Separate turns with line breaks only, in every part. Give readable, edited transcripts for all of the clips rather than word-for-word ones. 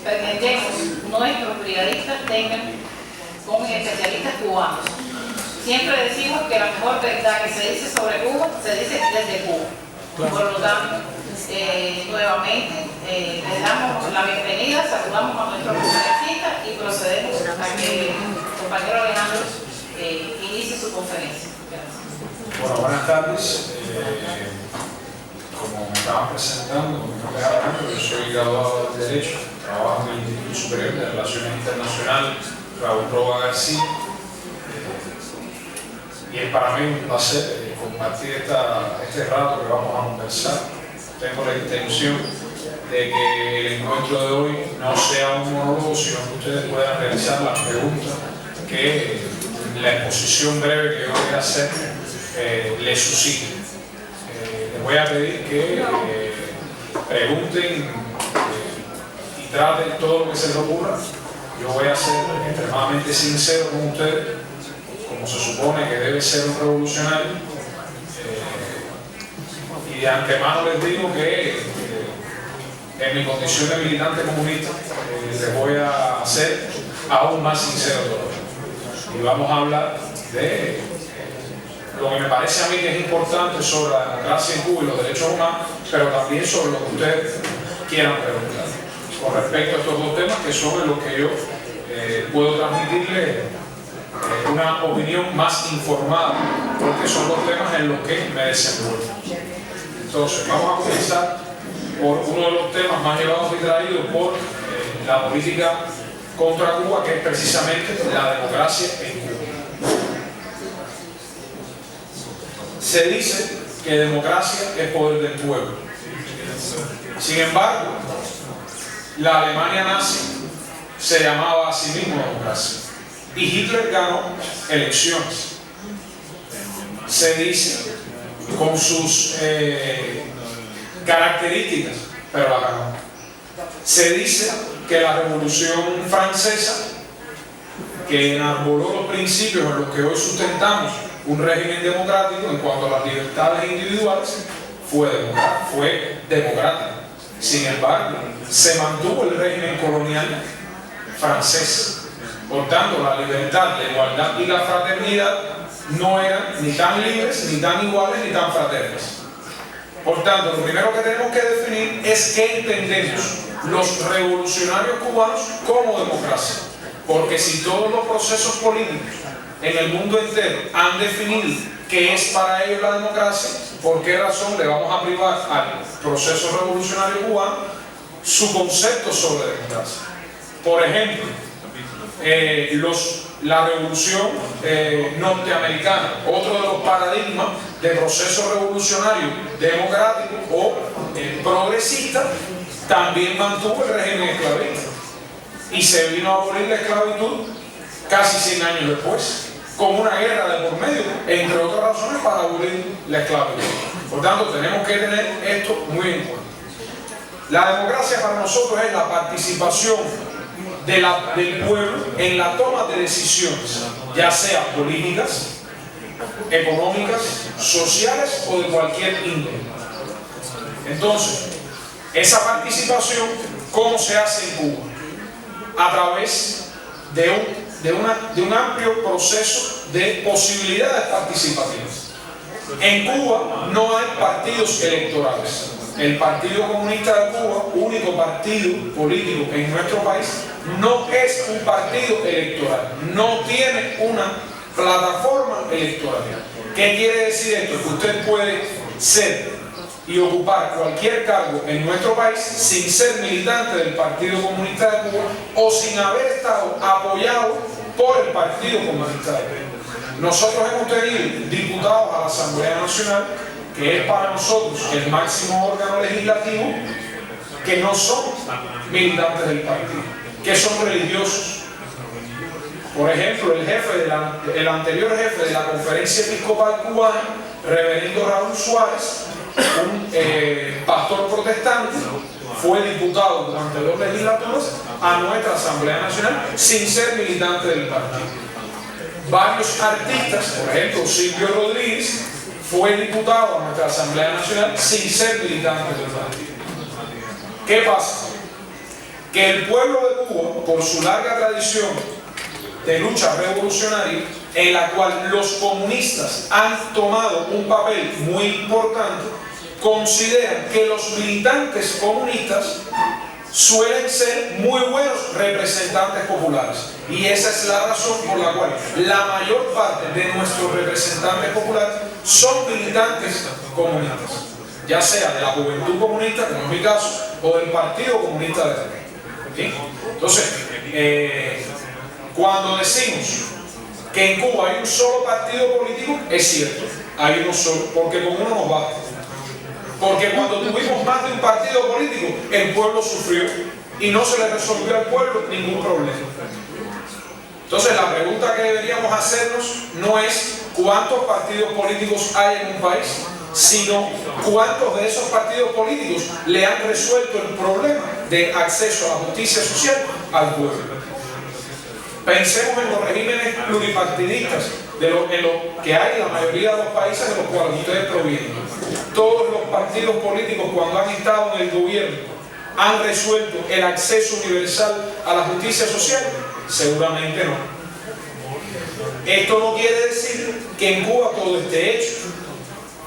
pretendemos nuestros brigadistas tengan con especialistas cubanos. Siempre decimos que la mejor verdad que se dice sobre Cuba se dice desde Cuba. Por lo tanto, nuevamente les damos la bienvenida, saludamos a nuestros conferencistas y procedemos a que el compañero Alejandro inicie su conferencia. Gracias.
Bueno, buenas tardes. Como me estaban presentando, mi nombre es Alejandro, yo soy graduado de Derecho, trabajo en el Instituto Superior de Relaciones Internacionales Raúl Roa García. Y es para mí un placer compartir este rato que vamos a conversar. Tengo la intención de que el encuentro de hoy no sea un monólogo, sino que ustedes puedan realizar las preguntas que la exposición breve que yo voy a hacer les suscite. Les voy a pedir que pregunten y traten todo lo que se les ocurra. Yo voy a ser extremadamente sincero con ustedes, como se supone que debe ser un revolucionario, y de antemano les digo que en mi condición de militante comunista les voy a ser aún más sincero todavía. Y vamos a hablar de lo que me parece a mí que es importante sobre la democracia en Cuba y los derechos humanos, pero también sobre lo que ustedes quieran preguntar con respecto a estos dos temas, que son en los que yo puedo transmitirle una opinión más informada, porque son los temas en los que me desenvuelvo. Entonces, vamos a comenzar por uno de los temas más llevados y traídos por la política contra Cuba, que es precisamente la democracia en Cuba. Se dice que democracia es poder del pueblo. Sin embargo, la Alemania nazi se llamaba a sí mismo democracia. Y Hitler ganó elecciones. Se dice con sus características, pero la ganó. Se dice que la Revolución Francesa, que enarboló los principios en los que hoy sustentamos un régimen democrático en cuanto a las libertades individuales, fue democrática. Sin embargo, se mantuvo el régimen colonial francés. Por tanto, la libertad, la igualdad y la fraternidad no eran ni tan libres, ni tan iguales, ni tan fraternas. Por tanto, lo primero que tenemos que definir es qué entendemos los revolucionarios cubanos como democracia. Porque si todos los procesos políticos en el mundo entero han definido qué es para ellos la democracia, ¿por qué razón le vamos a privar al proceso revolucionario cubano su concepto sobre democracia? Por ejemplo, la revolución norteamericana, otro de los paradigmas de proceso revolucionario democrático o progresista, también mantuvo el régimen esclavista y se vino a abolir la esclavitud casi 100 años después, con una guerra de por medio, entre otras razones, para abolir la esclavitud. Por tanto, tenemos que tener esto muy en cuenta. La democracia para nosotros es la participación del pueblo en la toma de decisiones, ya sea políticas, económicas, sociales o de cualquier índole. Entonces, esa participación, ¿cómo se hace en Cuba? A través de un amplio proceso de posibilidades participativas. En Cuba no hay partidos electorales. El Partido Comunista de Cuba, único partido político en nuestro país, no es un partido electoral, no tiene una plataforma electoral. ¿Qué quiere decir esto? Que usted puede ser y ocupar cualquier cargo en nuestro país sin ser militante del Partido Comunista de Cuba o sin haber estado apoyado por el Partido Comunista de Cuba. Nosotros hemos tenido diputados a la Asamblea Nacional, que es para nosotros el máximo órgano legislativo, que no son militantes del partido, que son religiosos. Por ejemplo, el anterior jefe de la Conferencia Episcopal Cubana, reverendo Raúl Suárez, un pastor protestante, fue diputado durante 2 legislaturas a nuestra Asamblea Nacional sin ser militante del partido. Varios artistas, por ejemplo, Silvio Rodríguez, fue diputado a nuestra Asamblea Nacional sin ser militante del partido. ¿Qué pasa? que el pueblo de Cuba, por su larga tradición de lucha revolucionaria, en la cual los comunistas han tomado un papel muy importante, consideran que los militantes comunistas suelen ser muy buenos representantes populares. Y esa es la razón por la cual la mayor parte de nuestros representantes populares son militantes comunistas, ya sea de la Juventud Comunista, como es mi caso, o del Partido Comunista de Cuba. ¿Sí? Entonces, cuando decimos que en Cuba hay un solo partido político, es cierto, hay uno solo, porque con uno nos basta. Porque cuando tuvimos más de un partido político, el pueblo sufrió y no se le resolvió al pueblo ningún problema. Entonces la pregunta que deberíamos hacernos no es cuántos partidos políticos hay en un país, sino cuántos de esos partidos políticos le han resuelto el problema de acceso a la justicia social al pueblo. Pensemos en los regímenes pluripartidistas en lo que hay en la mayoría de los países de los cuales ustedes provienen. Todos los partidos políticos, cuando han estado en el gobierno, han resuelto el acceso universal a la justicia social. Seguramente no. Esto no quiere decir que en Cuba todo esté hecho.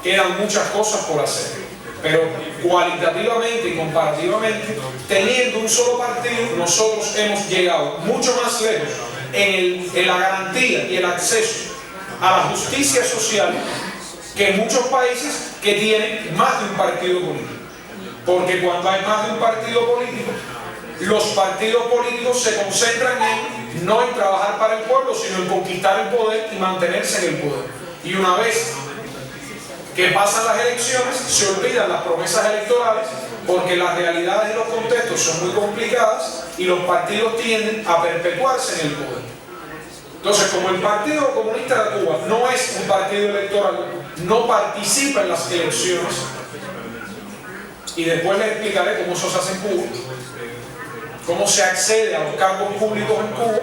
Quedan muchas cosas por hacer. Pero cualitativamente y comparativamente, teniendo un solo partido, nosotros hemos llegado mucho más lejos en la garantía y el acceso a la justicia social que en muchos países que tienen más de un partido político. Porque cuando hay más de un partido político, los partidos políticos se concentran en no en trabajar para el pueblo, sino en conquistar el poder y mantenerse en el poder. Y una vez que pasan las elecciones, se olvidan las promesas electorales, porque las realidades y los contextos son muy complicadas y los partidos tienden a perpetuarse en el poder. Entonces, como el Partido Comunista de Cuba no es un partido electoral, no participa en las elecciones, y después les explicaré cómo eso se hace en Cuba, cómo se accede a los cargos públicos en Cuba.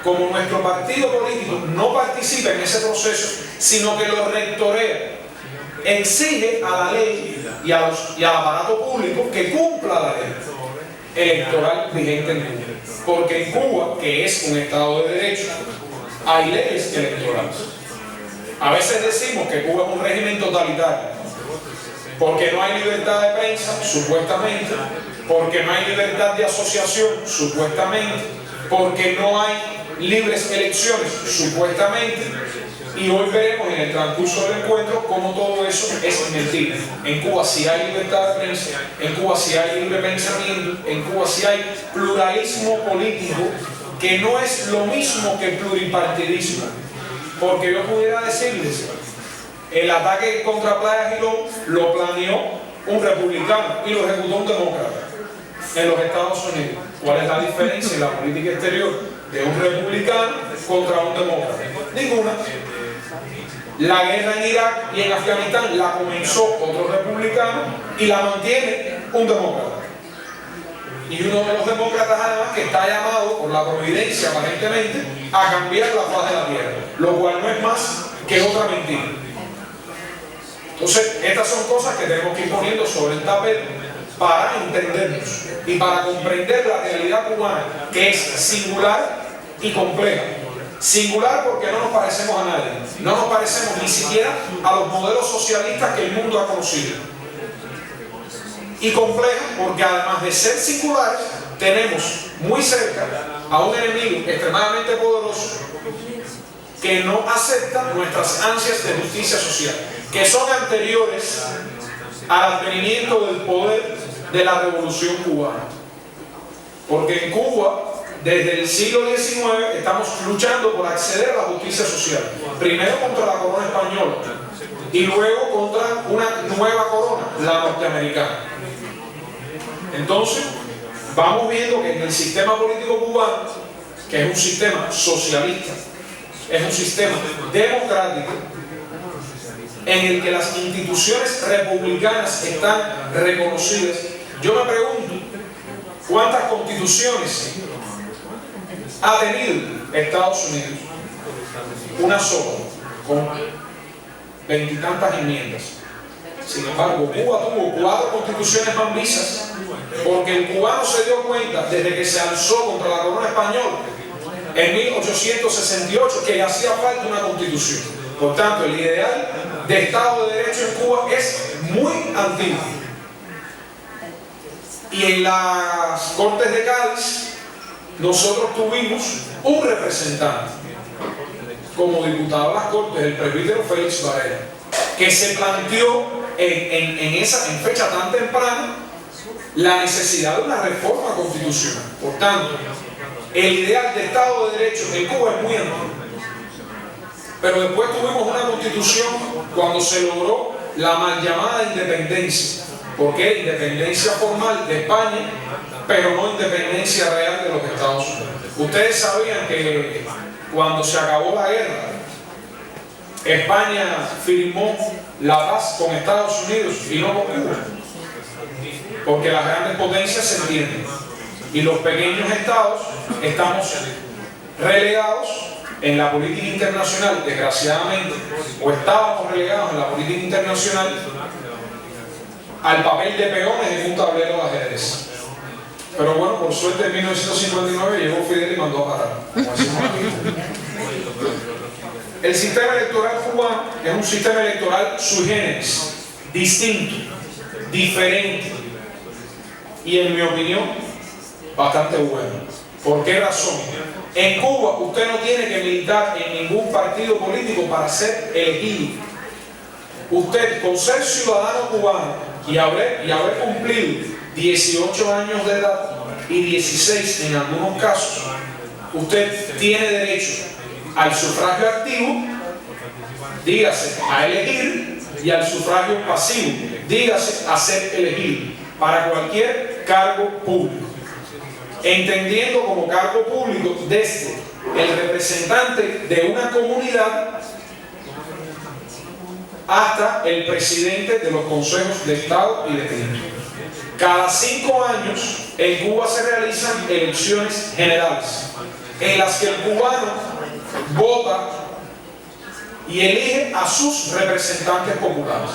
Como nuestro partido político no participa en ese proceso, sino que lo rectorea, exige a la ley y al aparato público que cumpla la ley electoral vigente en Cuba. Porque en Cuba, que es un Estado de Derecho, hay leyes electorales. A veces decimos que Cuba es un régimen totalitario, porque no hay libertad de prensa, supuestamente, porque no hay libertad de asociación, supuestamente, porque no hay libres elecciones, supuestamente. Y hoy veremos en el transcurso del encuentro cómo todo eso es mentira. En Cuba sí hay libertad de prensa, en Cuba sí hay libre pensamiento, en Cuba sí hay pluralismo político, que no es lo mismo que pluripartidismo. Porque yo pudiera decirles, el ataque contra Playa Girón lo planeó un republicano y lo ejecutó un demócrata en los Estados Unidos. ¿Cuál es la diferencia en la política exterior de un republicano contra un demócrata? Ninguna. La guerra en Irak y en Afganistán la comenzó otro republicano y la mantiene un demócrata. Y uno de los demócratas además que está llamado por la providencia aparentemente a cambiar la faz de la tierra, lo cual no es más que otra mentira. Entonces, estas son cosas que tenemos que ir poniendo sobre el tapete para entendernos y para comprender la realidad cubana, que es singular y compleja. Singular porque no nos parecemos a nadie, no nos parecemos ni siquiera a los modelos socialistas que el mundo ha conocido. Y compleja porque además de ser singulares, tenemos muy cerca a un enemigo extremadamente poderoso que no acepta nuestras ansias de justicia social, que son anteriores al advenimiento del poder de la Revolución Cubana. Porque en Cuba, desde el siglo XIX, estamos luchando por acceder a la justicia social. Primero contra la corona española y luego contra una nueva corona, la norteamericana. Entonces, vamos viendo que en el sistema político cubano, que es un sistema socialista, es un sistema democrático, en el que las instituciones republicanas están reconocidas, yo me pregunto, ¿cuántas constituciones ha tenido Estados Unidos? Una sola, con 20 y tantas enmiendas. Sin embargo, Cuba tuvo 4 constituciones mambisas porque el cubano se dio cuenta desde que se alzó contra la corona española en 1868 que le hacía falta una constitución. Por tanto, el ideal de Estado de Derecho en Cuba es muy antiguo. Y en las Cortes de Cádiz nosotros tuvimos un representante como diputado de las Cortes, el presbítero Félix Varela, que se planteó en fecha tan temprana la necesidad de una reforma constitucional. Por tanto, el ideal de Estado de Derecho en Cuba es muy antiguo. Pero después tuvimos una constitución cuando se logró la mal llamada independencia. Porque independencia formal de España, pero no independencia real de los Estados Unidos. Ustedes sabían que cuando se acabó la guerra, España firmó la paz con Estados Unidos y no con Cuba. Porque las grandes potencias se entienden. Y los pequeños estados estamos relegados en la política internacional, desgraciadamente, o estábamos relegados en la política internacional al papel de peones en un tablero de ajedrez. Pero bueno, por suerte en 1959 llegó Fidel y mandó a parar. El sistema electoral cubano es un sistema electoral sui generis, distinto, diferente y, en mi opinión, bastante bueno. ¿Por qué razón? En Cuba usted no tiene que militar en ningún partido político para ser elegido. Usted, con ser ciudadano cubano y haber cumplido 18 años de edad y 16 en algunos casos, usted tiene derecho al sufragio activo, dígase a elegir, y al sufragio pasivo, dígase a ser elegido para cualquier cargo público, entendiendo como cargo público desde el representante de una comunidad hasta el presidente de los consejos de Estado y de Gobierno. Cada 5 años en Cuba se realizan elecciones generales en las que el cubano vota y elige a sus representantes populares.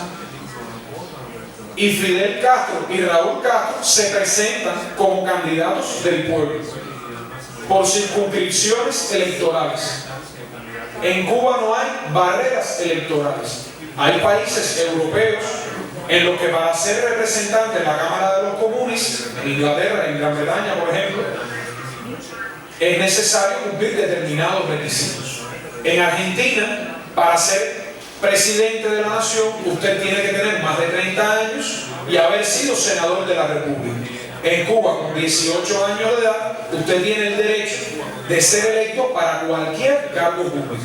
Y Fidel Castro y Raúl Castro se presentan como candidatos del pueblo por circunscripciones electorales. En Cuba no hay barreras electorales. Hay países europeos en los que para ser representante en la Cámara de los Comunes, en Inglaterra, en Gran Bretaña, por ejemplo, es necesario cumplir determinados requisitos. En Argentina, para ser presidente de la nación, usted tiene que tener más de 30 años y haber sido senador de la República. En Cuba, con 18 años de edad, usted tiene el derecho de ser electo para cualquier cargo público.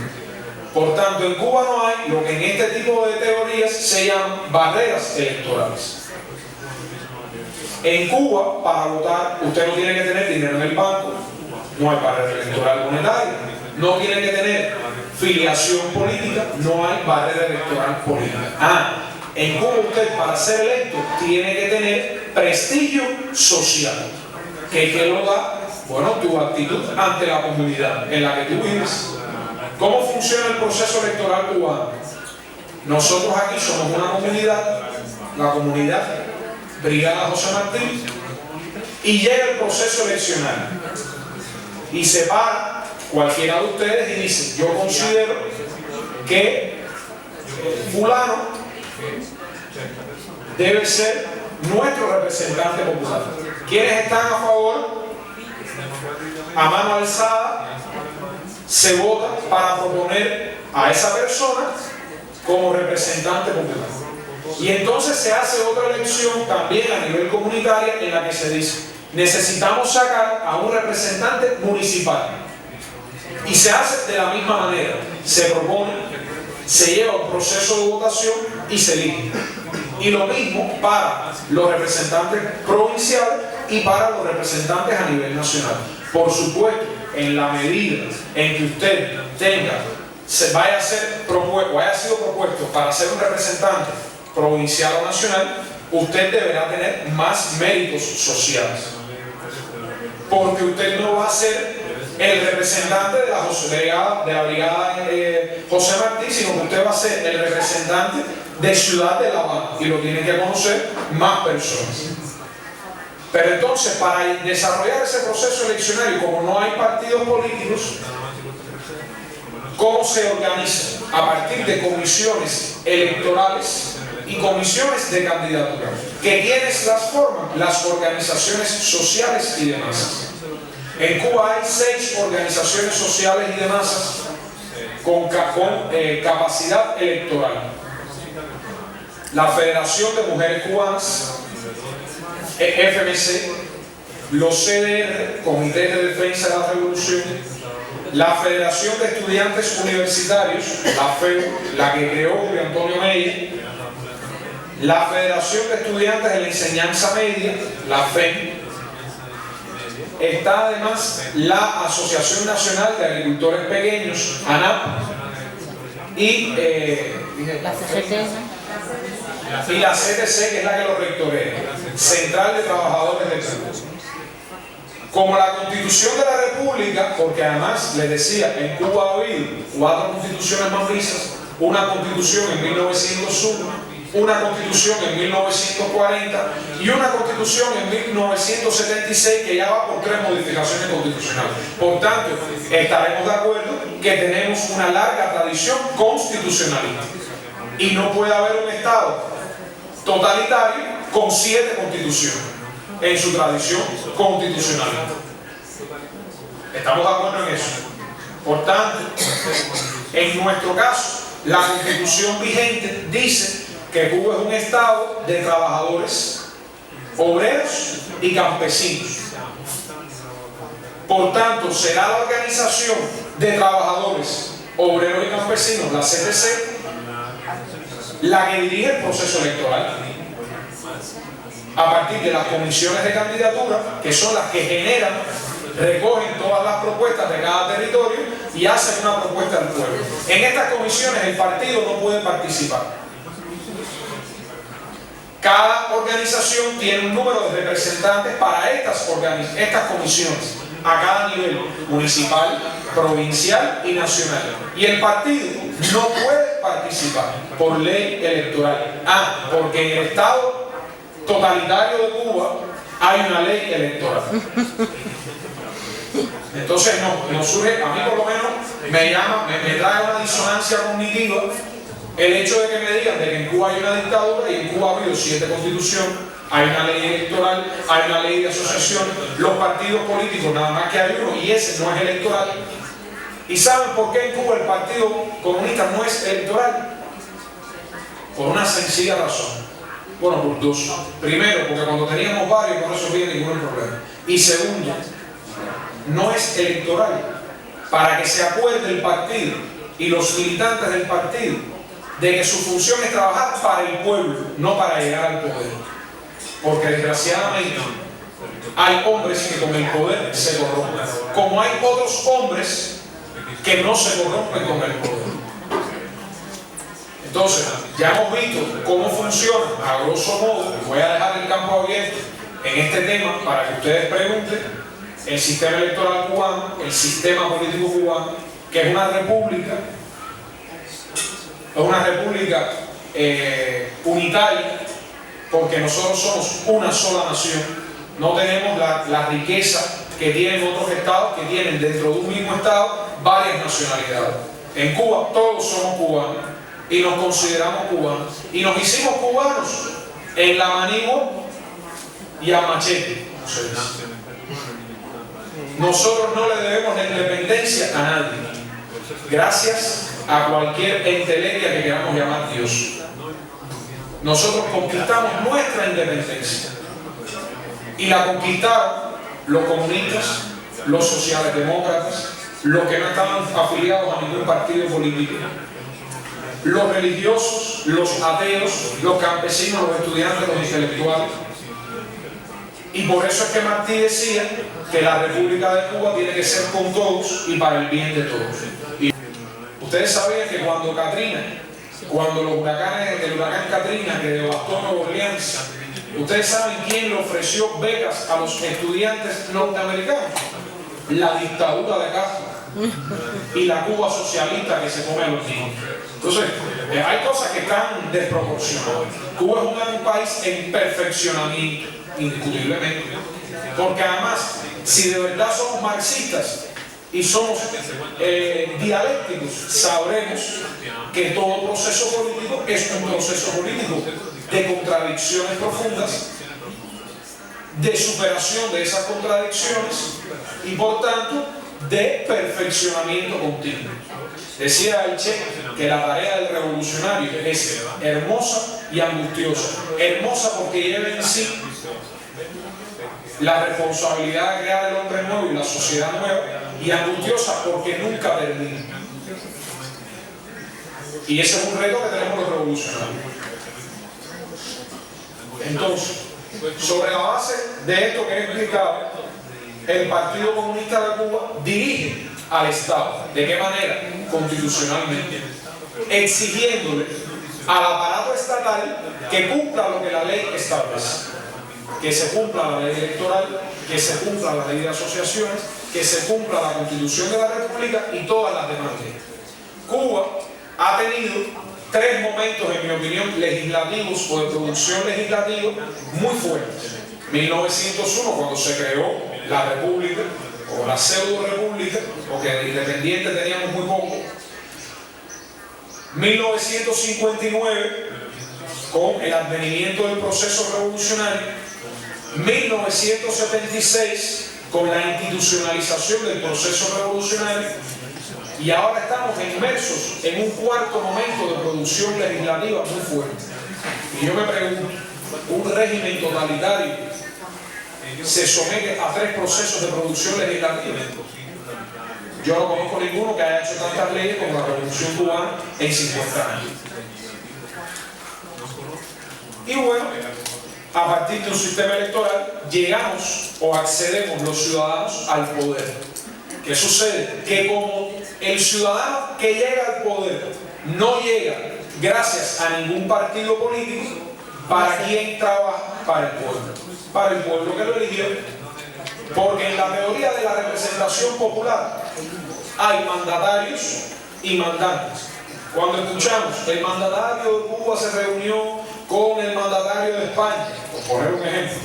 Por tanto, en Cuba no hay lo que en este tipo de teorías se llaman barreras electorales. En Cuba, para votar, usted no tiene que tener dinero en el banco, no hay barrera electoral monetaria, no tiene que tener filiación política, no hay barrera electoral política. En Cuba usted, para ser electo, tiene que tener prestigio social. ¿Qué lo da? Bueno, tu actitud ante la comunidad en la que tú vives. ¿Cómo funciona el proceso electoral cubano? Nosotros aquí somos una comunidad, la comunidad Brigada José Martí, y llega el proceso eleccionario y se para cualquiera de ustedes y dice: yo considero que fulano debe ser nuestro representante popular. ¿Quiénes están a favor? A mano alzada se vota para proponer a esa persona como representante popular. Y entonces se hace otra elección también a nivel comunitario en la que se dice: necesitamos sacar a un representante municipal. Y se hace de la misma manera. Se propone, se lleva un proceso de votación y se elige. Y lo mismo para los representantes provinciales y para los representantes a nivel nacional. Por supuesto, en la medida en que usted haya sido propuesto para ser un representante provincial o nacional, usted deberá tener más méritos sociales. Porque usted no va a ser el representante de la brigada José Martí, sino que usted va a ser el representante de Ciudad de La Habana y lo tienen que conocer más personas. Pero entonces, para desarrollar ese proceso eleccionario, como no hay partidos políticos, ¿cómo se organiza? A partir de comisiones electorales y comisiones de candidatura. ¿Que quiénes las forman? Las organizaciones sociales y de masas. En Cuba hay 6 organizaciones sociales y de masas con capacidad electoral. La Federación de Mujeres Cubanas, FMC, los CDR, Comité de Defensa de la Revolución, la Federación de Estudiantes Universitarios, la FEU, la que creó Julio Antonio Meyer, la Federación de Estudiantes de la Enseñanza Media, la FEM. Está además la Asociación Nacional de Agricultores Pequeños, ANAP, y
La CGT.
y la CTC, que es la que lo rectorea, Central de Trabajadores del Cuba. Como la Constitución de la República, porque además les decía, en Cuba ha habido 4 constituciones mambisas, una constitución en 1901, una constitución en 1940 y una constitución en 1976 que ya va por 3 modificaciones constitucionales. Por tanto, estaremos de acuerdo que tenemos una larga tradición constitucionalista y no puede haber un Estado totalitario con 7 constituciones en su tradición constitucional. ¿Estamos de acuerdo en eso? Por tanto, en nuestro caso, la Constitución vigente dice que Cuba es un Estado de trabajadores, obreros y campesinos. Por tanto, será la Organización de Trabajadores, Obreros y Campesinos, la CTC, la que dirige el proceso electoral a partir de las comisiones de candidatura, que son las que generan, recogen todas las propuestas de cada territorio y hacen una propuesta al pueblo. En estas comisiones el partido no puede participar. Cada organización tiene un número de representantes para estas comisiones, a cada nivel, municipal, provincial y nacional. Y el partido no puede participar por ley electoral. Porque en el Estado totalitario de Cuba hay una ley electoral. Entonces no surge, a mí por lo menos me trae una disonancia cognitiva el hecho de que me digan de que en Cuba hay una dictadura y en Cuba ha habido 7 constituciones, hay una ley electoral, hay una ley de asociación, los partidos políticos nada más que hay uno y ese no es electoral. ¿Y saben por qué en Cuba el Partido Comunista no es electoral? Por una sencilla razón. Bueno, por 2. Primero, porque cuando teníamos varios no resolvía ningún problema. Y segundo, no es electoral. Para que se acuerde el partido y los militantes del partido de que su función es trabajar para el pueblo, no para llegar al poder. Porque desgraciadamente hay hombres que con el poder se corrompen, como hay otros hombres que no se corrompen con el poder. Entonces, ya hemos visto cómo funciona, a grosso modo, voy a dejar el campo abierto en este tema para que ustedes pregunten, el sistema electoral cubano, el sistema político cubano, que es una república unitaria, porque nosotros somos una sola nación, no tenemos la riqueza que tienen otros estados, que tienen dentro de un mismo estado varias nacionalidades. En Cuba todos somos cubanos y nos consideramos cubanos y nos hicimos cubanos en la manigua y a machete. Nosotros no le debemos la independencia a nadie, gracias a cualquier entelequia que queramos llamar Dios. Nosotros conquistamos nuestra independencia y la conquistaron los comunistas, los socialdemócratas, los que no estaban afiliados a ningún partido político, los religiosos, los ateos, los campesinos, los estudiantes, los intelectuales. Y por eso es que Martí decía que la República de Cuba tiene que ser con todos y para el bien de todos. Y ustedes sabían que cuando el huracán Katrina que devastó Nueva Orleans, ustedes saben quién le ofreció becas a los estudiantes norteamericanos. la dictadura de Castro y la Cuba socialista que se come a los niños. Entonces, hay cosas que están desproporcionadas. Cuba es un país en perfeccionamiento, indiscutiblemente, porque además, si de verdad somos marxistas y somos dialécticos, sabremos que todo proceso político es un proceso político de contradicciones profundas, de superación de esas contradicciones y por tanto de perfeccionamiento continuo. Decía el Che que la tarea del revolucionario es hermosa y angustiosa. Hermosa porque lleva en sí la responsabilidad de crear el hombre nuevo y la sociedad nueva, y angustiosa porque nunca termina. Y ese es un reto que tenemos los revolucionarios. Entonces, sobre la base de esto que he explicado, el Partido Comunista de Cuba dirige al Estado. ¿De qué manera? Constitucionalmente, exigiéndole al aparato estatal que cumpla lo que la ley establece. Que se cumpla la ley electoral, que se cumpla la ley de asociaciones, que se cumpla la Constitución de la República y todas las demás leyes. Cuba ha tenido tres momentos, en mi opinión, legislativos o de producción legislativa muy fuertes. 1901, cuando se creó la República, o la pseudo-república, porque de independiente teníamos muy poco. 1959, con el advenimiento del proceso revolucionario. 1976, con la institucionalización del proceso revolucionario. Y ahora estamos inmersos en un cuarto momento de producción legislativa muy fuerte. Y yo me pregunto, ¿un régimen totalitario se somete a tres procesos de producción legislativa? Yo no conozco ninguno que haya hecho tantas leyes como la Revolución Cubana en 50 años. Y bueno, a partir de un sistema electoral llegamos o accedemos los ciudadanos al poder. ¿Qué sucede? Que como el ciudadano que llega al poder no llega gracias a ningún partido político, ¿para quién trabaja? Para el pueblo. Para el pueblo que lo eligió. Porque en la teoría de la representación popular hay mandatarios y mandantes. Cuando escuchamos el mandatario de Cuba se reunió con el mandatario de España, por poner un ejemplo,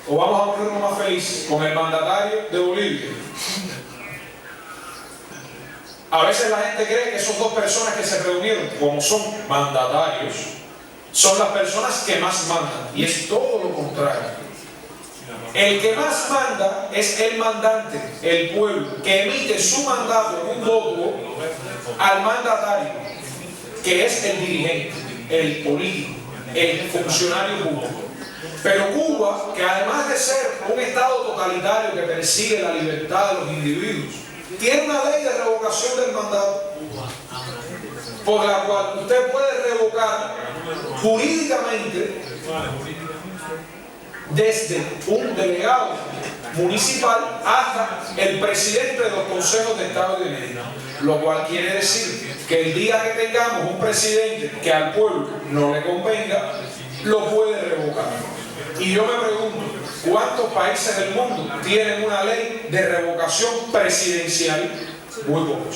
o vamos a ponerlo más feliz, con el mandatario de Bolivia. A veces la gente cree que esas dos personas que se reunieron, como son mandatarios, son las personas que más mandan, y es todo lo contrario. El que más manda es el mandante, el pueblo, que emite su mandato en un voto al mandatario, que es el dirigente, el político, el funcionario público. Pero Cuba, que además de ser un estado totalitario que persigue la libertad de los individuos, tiene una ley de revocación del mandato, por la cual usted puede revocar jurídicamente desde un delegado municipal hasta el presidente de los consejos de Estado de Medina. Lo cual quiere decir que el día que tengamos un presidente que al pueblo no le convenga, lo puede revocar. Y yo me pregunto, ¿cuántos países del mundo tienen una ley de revocación presidencial? Muy pocos.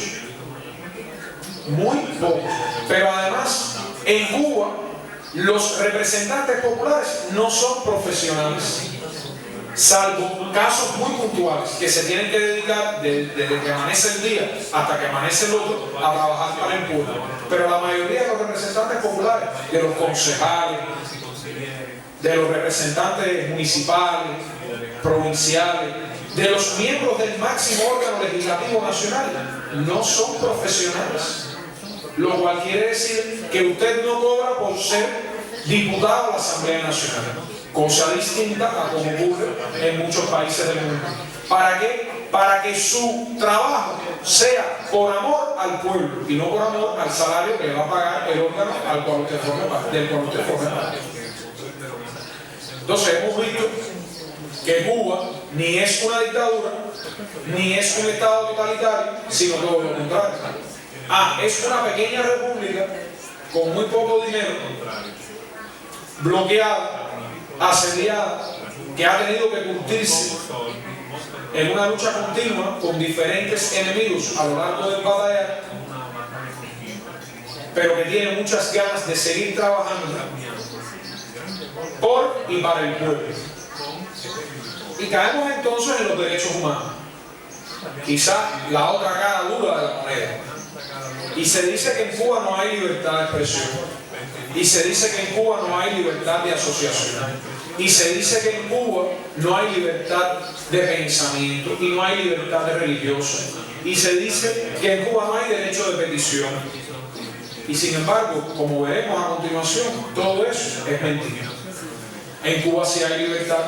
Muy pocos. Pero además, en Cuba, los representantes populares no son profesionales, salvo casos muy puntuales que se tienen que dedicar desde que amanece el día hasta que amanece el otro a trabajar para el pueblo. Pero la mayoría de los representantes populares, de los concejales, de los representantes municipales, provinciales, de los miembros del máximo órgano legislativo nacional, no son profesionales. Lo cual quiere decir que usted no cobra por ser diputado a la Asamblea Nacional, cosa distinta a como ocurre en muchos países del mundo. ¿Para qué? Para que su trabajo sea por amor al pueblo y no por amor al salario que le va a pagar el órgano al cual usted forme parte, del cual usted forme parte. Entonces hemos visto que Cuba ni es una dictadura, ni es un estado totalitario, sino todo lo contrario. Es una pequeña república con muy poco dinero, bloqueada, asediada, que ha tenido que curtirse en una lucha continua con diferentes enemigos a lo largo del batallar, pero que tiene muchas ganas de seguir trabajando por y para el pueblo. Y caemos entonces en los derechos humanos, quizá la otra cara dura de la moneda. Y se dice que en Cuba no hay libertad de expresión, y se dice que en Cuba no hay libertad de asociación, y se dice que en Cuba no hay libertad de pensamiento y no hay libertad de religiosa, y se dice que en Cuba no hay derecho de petición. Y sin embargo, como veremos a continuación, todo eso es mentira. En Cuba sí hay libertad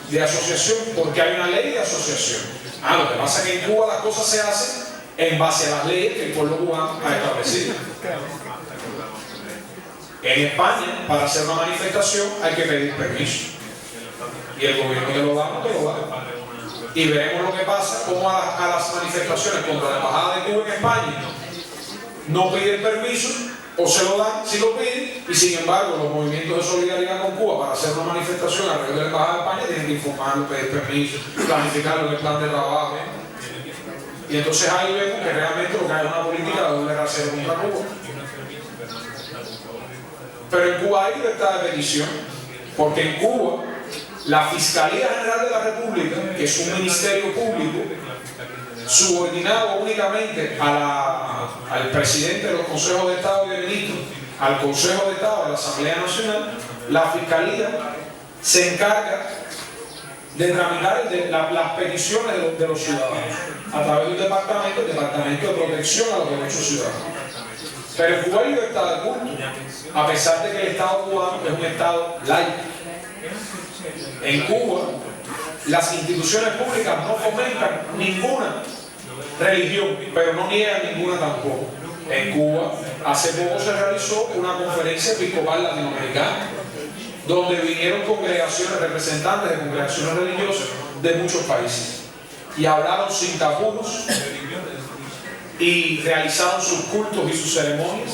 de asociación porque hay una ley de asociación. Lo que pasa es que en Cuba las cosas se hacen en base a las leyes que el pueblo cubano ha establecido. En España, para hacer una manifestación hay que pedir permiso. Y el gobierno te lo da o no te lo da. Y veremos lo que pasa, cómo a las manifestaciones contra la embajada de Cuba en España no piden permiso, o se lo dan si lo piden, y sin embargo los movimientos de solidaridad con Cuba para hacer una manifestación alrededor de la embajada de España tienen que informarlo, pedir permiso, planificarlo en el plan de trabajo. Y entonces ahí vemos que realmente lo que hay es una política de doble rasero contra Cuba. Pero en Cuba hay libertad de petición, porque en Cuba la Fiscalía General de la República, que es un ministerio público subordinado únicamente al presidente de los consejos de Estado y de ministros, al Consejo de Estado, a la Asamblea Nacional, la Fiscalía se encarga de tramitar las peticiones de los ciudadanos a través de un departamento, el Departamento de Protección a los Derechos Ciudadanos. Pero en Cuba hay libertad de culto, a pesar de que el Estado cubano es un Estado laico. En Cuba, las instituciones públicas no fomentan ninguna religión, pero no niegan ninguna tampoco. En Cuba, hace poco se realizó una conferencia episcopal latinoamericana, donde vinieron congregaciones, representantes de congregaciones religiosas de muchos países, y hablaron sin tapujos, y realizaron sus cultos y sus ceremonias.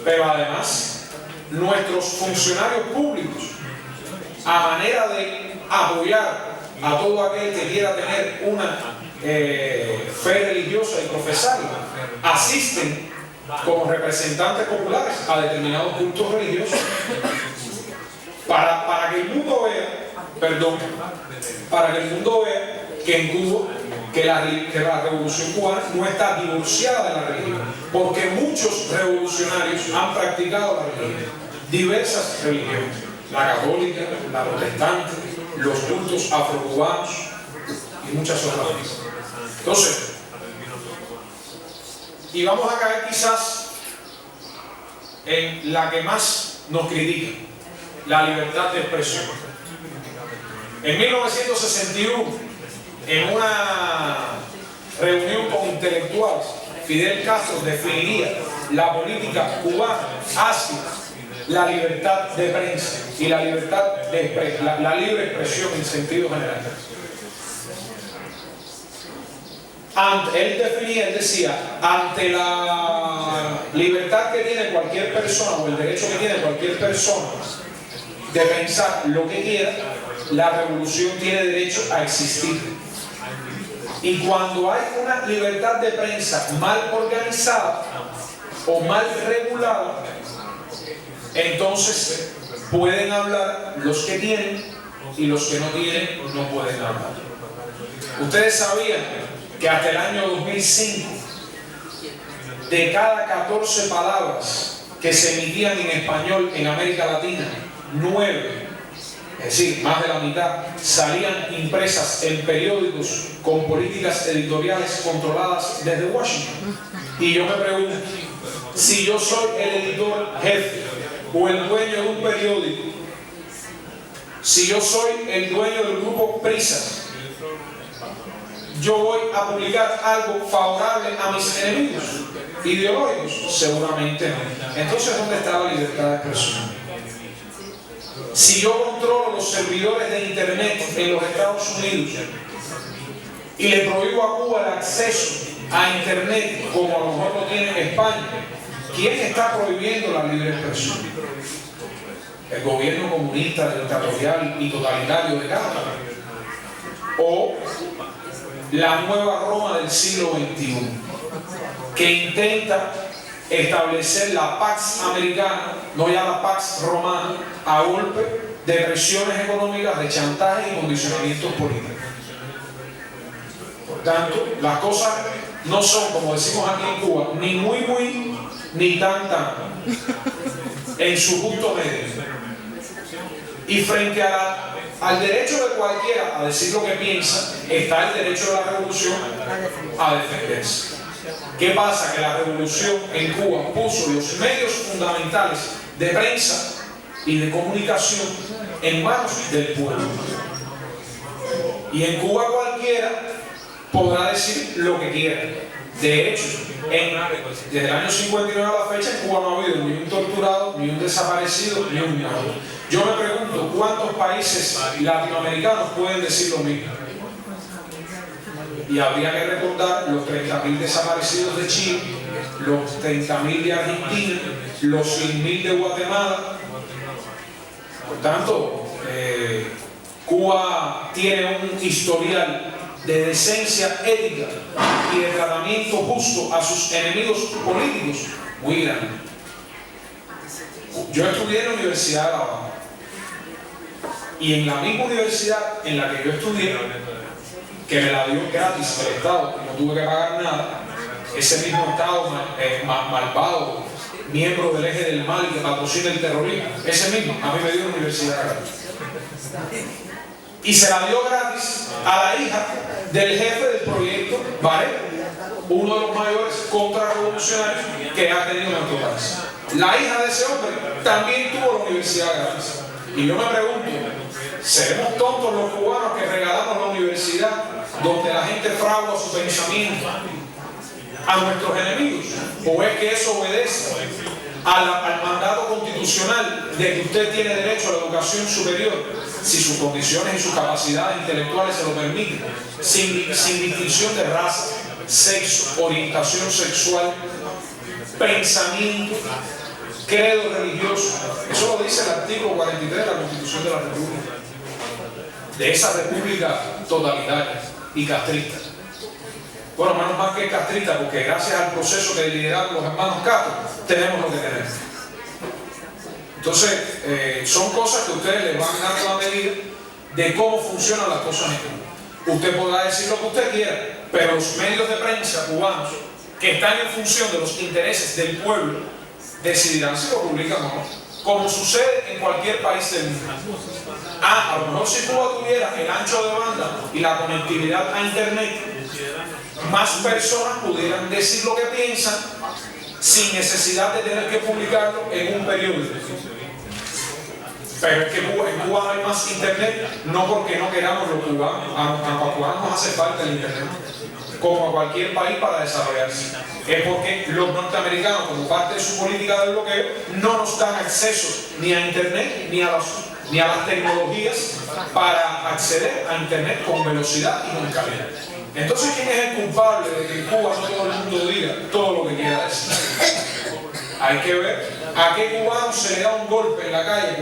Pero además, nuestros funcionarios públicos, a manera de apoyar a todo aquel que quiera tener una fe religiosa y profesarla, asisten como representantes populares a determinados cultos religiosos para que el mundo vea que en Cuba que la revolución cubana no está divorciada de la religión, porque muchos revolucionarios han practicado la religión, diversas religiones, la católica, la protestante, los cultos afrocubanos y muchas otras. Entonces, y vamos a caer quizás en la que más nos critica, la libertad de expresión. En 1961, en una reunión con intelectuales, Fidel Castro definiría la política cubana hacia la libertad de prensa y la libertad de la libre expresión en sentido general. Él decía, ante la libertad que tiene cualquier persona o el derecho que tiene cualquier persona de pensar lo que quiera, la revolución tiene derecho a existir. Y cuando hay una libertad de prensa mal organizada o mal regulada, entonces pueden hablar los que tienen y los que no tienen no pueden hablar. Ustedes sabían que hasta el año 2005, de cada 14 palabras que se emitían en español en América Latina, 9, es decir, más de la mitad, salían impresas en periódicos con políticas editoriales controladas desde Washington. Y yo me pregunto, si yo soy el editor jefe o el dueño de un periódico, si yo soy el dueño del grupo Prisa, yo voy a publicar algo favorable a mis enemigos ideológicos, seguramente no. Entonces, ¿dónde está la libertad de expresión? Si yo controlo los servidores de internet en los Estados Unidos y le prohíbo a Cuba el acceso a internet como a lo mejor lo tiene en España, ¿quién está prohibiendo la libre expresión? El gobierno comunista, dictatorial y totalitario de cada país. o la nueva Roma del siglo XXI, que intenta establecer la Pax Americana, no ya la Pax Romana, a golpe de presiones económicas, de chantaje y condicionamientos políticos. Por tanto, las cosas no son, como decimos aquí en Cuba, ni muy, ni tan, en su justo medio. Y frente al derecho de cualquiera a decir lo que piensa, está el derecho de la revolución a defenderse. ¿Qué pasa? Que la revolución en Cuba puso los medios fundamentales de prensa y de comunicación en manos del pueblo. Y en Cuba cualquiera podrá decir lo que quiera. De hecho, desde el año 59 a la fecha, en Cuba no ha habido ni un torturado, ni un desaparecido, ni un muerto. Yo me pregunto, ¿cuántos países latinoamericanos pueden decir lo mismo? Y habría que recordar los 30.000 desaparecidos de Chile, los 30.000 de Argentina, los 100.000 de Guatemala. Por tanto, Cuba tiene un historial de decencia ética y de tratamiento justo a sus enemigos políticos muy grande. Yo estudié en la Universidad de Alabama, y en la misma universidad en la que yo estudié, que me la dio gratis el Estado, no tuve que pagar nada, ese mismo Estado malvado, miembro del eje del mal y que patrocina el terrorismo, ese mismo a mí me dio la universidad gratis. Y se la dio gratis a la hija del jefe del proyecto Varela, uno de los mayores contrarrevolucionarios que ha tenido nuestro país. La hija de ese hombre también tuvo la universidad gratis. Y yo me pregunto, ¿seremos tontos los cubanos que regalamos la universidad donde la gente fragua su pensamiento a nuestros enemigos? ¿O es que eso obedece al mandato constitucional de que usted tiene derecho a la educación superior si sus condiciones y sus capacidades intelectuales se lo permiten, sin distinción de raza, sexo, orientación sexual, pensamiento, credo religioso? Eso lo dice el artículo 43 de la Constitución de la República, de esa república totalitaria y castrista. Bueno, menos mal que es castrista, porque gracias al proceso que lideraron los hermanos Castro tenemos lo que tenemos. Entonces, son cosas que ustedes les van dando la medida de cómo funcionan las cosas en Cuba. Usted podrá decir lo que usted quiera, pero los medios de prensa cubanos, que están en función de los intereses del pueblo, decidirán si lo publican o no, como sucede en cualquier país del mundo. A lo mejor si Cuba tuviera el ancho de banda y la conectividad a internet, más personas pudieran decir lo que piensan sin necesidad de tener que publicarlo en un periódico. Pero es que en Cuba no hay más internet, no porque no queramos los cubanos, a los cubanos nos hace falta el internet, como a cualquier país para desarrollarse. Es porque los norteamericanos, como parte de su política de bloqueo, no nos dan acceso ni a internet ni a las tecnologías para acceder a internet con velocidad y con calidad. Entonces, ¿quién es el culpable de que en Cuba no todo el mundo diga todo lo que quiera decir? Hay que ver a qué cubano se le da un golpe en la calle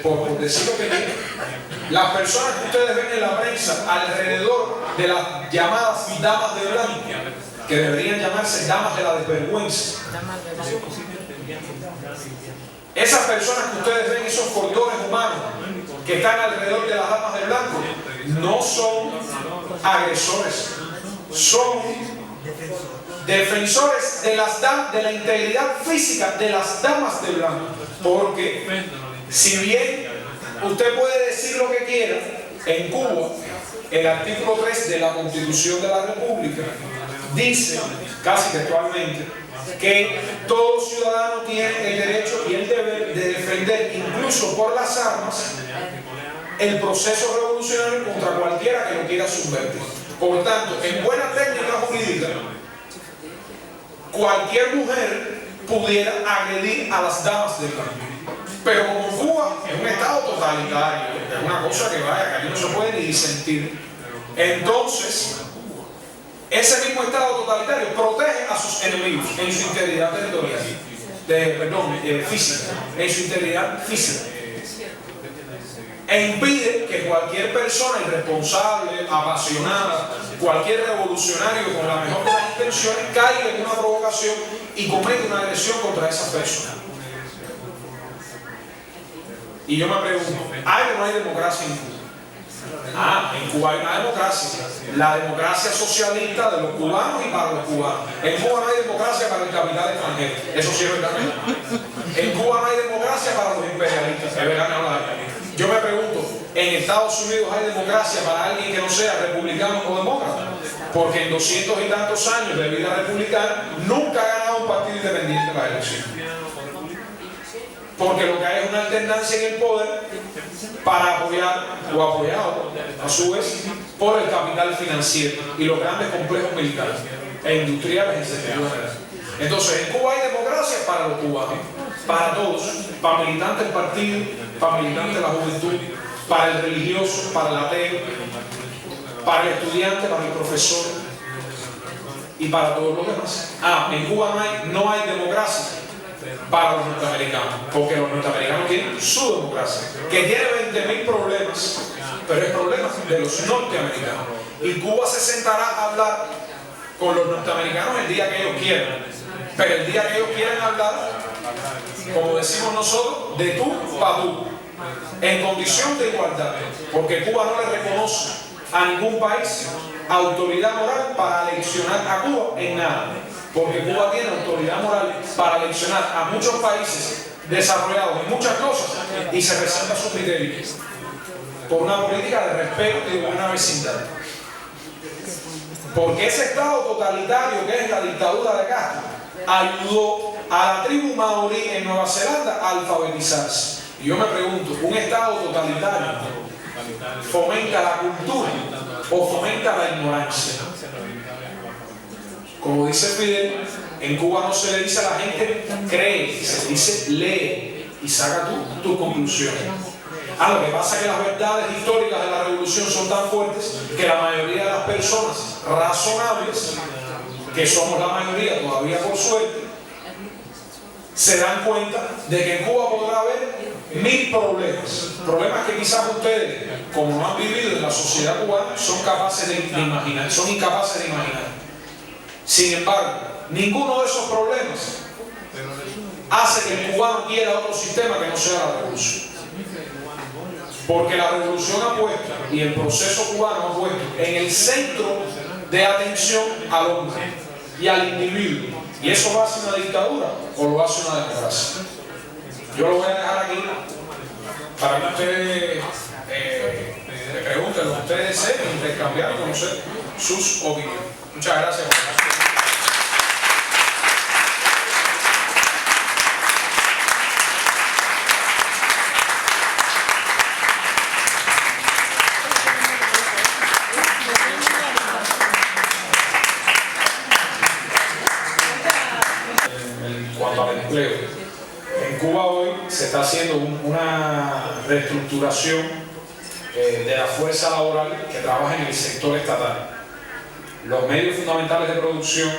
por decir lo que quiere. Las personas que ustedes ven en la prensa alrededor de las llamadas damas de blanco, que deberían llamarse damas de la desvergüenza, esas personas que ustedes ven, esos cordones humanos que están alrededor de las damas de blanco, no son agresores, son defensores de la integridad física de las damas de blanco. Porque si bien usted puede decir lo que quiera, en Cuba el artículo 3 de la Constitución de la República dice casi textualmente que todo ciudadano tiene el derecho y el deber de defender, incluso por las armas, el proceso revolucionario contra cualquiera que lo quiera subvertir. Por tanto, en buena técnica jurídica, cualquier mujer pudiera agredir a las damas del blanco. Pero como Cuba es un estado totalitario, es una cosa que vaya, que aquí no se puede ni disentir, entonces ese mismo estado totalitario protege a sus enemigos en su integridad territorial, física, en su integridad física. e impide que cualquier persona irresponsable, apasionada, cualquier revolucionario con la mejor de las intenciones caiga en una provocación y cometa una agresión contra esas personas. Y yo me pregunto, ¿hay o no hay democracia en Cuba? En Cuba hay una democracia, la democracia socialista de los cubanos y para los cubanos. En Cuba no hay democracia para el capital extranjero, eso sí es verdad. En Cuba no hay democracia para los imperialistas, es verdad. Yo me pregunto, ¿en Estados Unidos hay democracia para alguien que no sea republicano o demócrata? Porque en 200 y tantos años de vida republicana nunca ha ganado un partido independiente en las elecciones. Porque lo que hay es una alternancia en el poder para apoyar o apoyado a su vez por el capital financiero y los grandes complejos militares e industriales en sentido general. Entonces, en Cuba hay democracia para los cubanos, para todos, para militantes del partido, para militantes de la juventud, para el religioso, para el ateo, para el estudiante, para el profesor y para todos los demás. En Cuba no hay democracia para los norteamericanos, porque los norteamericanos tienen su democracia, que tiene 20.000 problemas, pero es problema de los norteamericanos. Y Cuba se sentará a hablar con los norteamericanos el día que ellos quieran, pero el día que ellos quieran hablar, como decimos nosotros, de tú para tú, en condición de igualdad, porque Cuba no le reconoce a ningún país autoridad moral para leccionar a Cuba en nada. Porque Cuba tiene autoridad moral para leccionar a muchos países desarrollados en muchas cosas y se presenta a su criterio por una política de respeto y de buena vecindad. Porque ese estado totalitario que es la dictadura de Castro ayudó a la tribu maorí en Nueva Zelanda a alfabetizarse. Y yo me pregunto, ¿un estado totalitario fomenta la cultura o fomenta la ignorancia? Como dice Fidel, en Cuba no se le dice a la gente cree, se le dice lee y saca tus conclusiones. Lo que pasa es que las verdades históricas de la revolución son tan fuertes que la mayoría de las personas razonables, que somos la mayoría todavía por suerte, se dan cuenta de que en Cuba podrá haber 1000 problemas que quizás ustedes, como no han vivido en la sociedad cubana, son incapaces de imaginar. Sin embargo, ninguno de esos problemas hace que el cubano quiera otro sistema que no sea la revolución. Porque la revolución ha puesto, y el proceso cubano ha puesto en el centro de atención al hombre y al individuo. ¿Y eso lo hace una dictadura o lo hace una democracia? Yo lo voy a dejar aquí para que ustedes me pregunten lo que ustedes deseen, intercambiar y conocer sus opiniones. Muchas gracias. En Cuba hoy se está haciendo una reestructuración de la fuerza laboral que trabaja en el sector estatal. Los medios fundamentales de producción,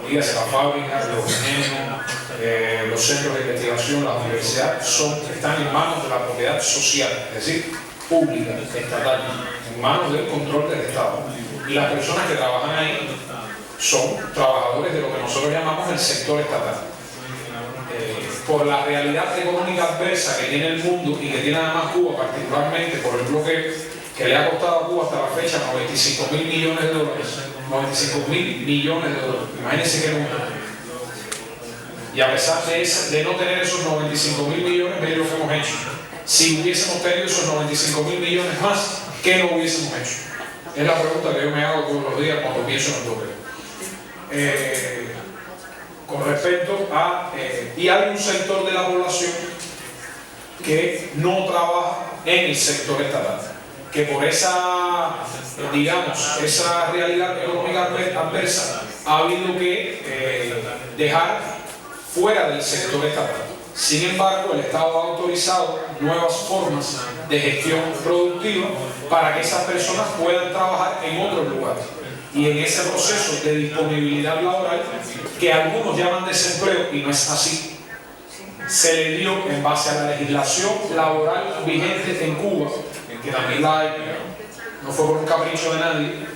dígase las fábricas, los ingenieros, los centros de investigación, las universidades, están en manos de la propiedad social, es decir, pública, estatal, en manos del control del Estado. Y las personas que trabajan ahí son trabajadores de lo que nosotros llamamos el sector estatal. Por la realidad económica adversa que tiene el mundo y que tiene además Cuba, particularmente por el bloque que le ha costado a Cuba hasta la fecha 95.000 millones de dólares. 95.000 millones de dólares. Imagínense qué número. Y a pesar de no tener esos 95.000 millones, miren lo que hemos hecho. Si hubiésemos tenido esos 95.000 millones más, ¿qué no hubiésemos hecho? Es la pregunta que yo me hago todos los días cuando pienso en el bloque. Con respecto a... y hay un sector de la población que no trabaja en el sector estatal, que por esa, digamos, esa realidad económica adversa ha habido que dejar fuera del sector estatal. Sin embargo, el Estado ha autorizado nuevas formas de gestión productiva para que esas personas puedan trabajar en otros lugares. Y en ese proceso de disponibilidad laboral, que algunos llaman desempleo y no es así, se le dio en base a la legislación laboral vigente en Cuba, que también la hay, no fue por un capricho de nadie,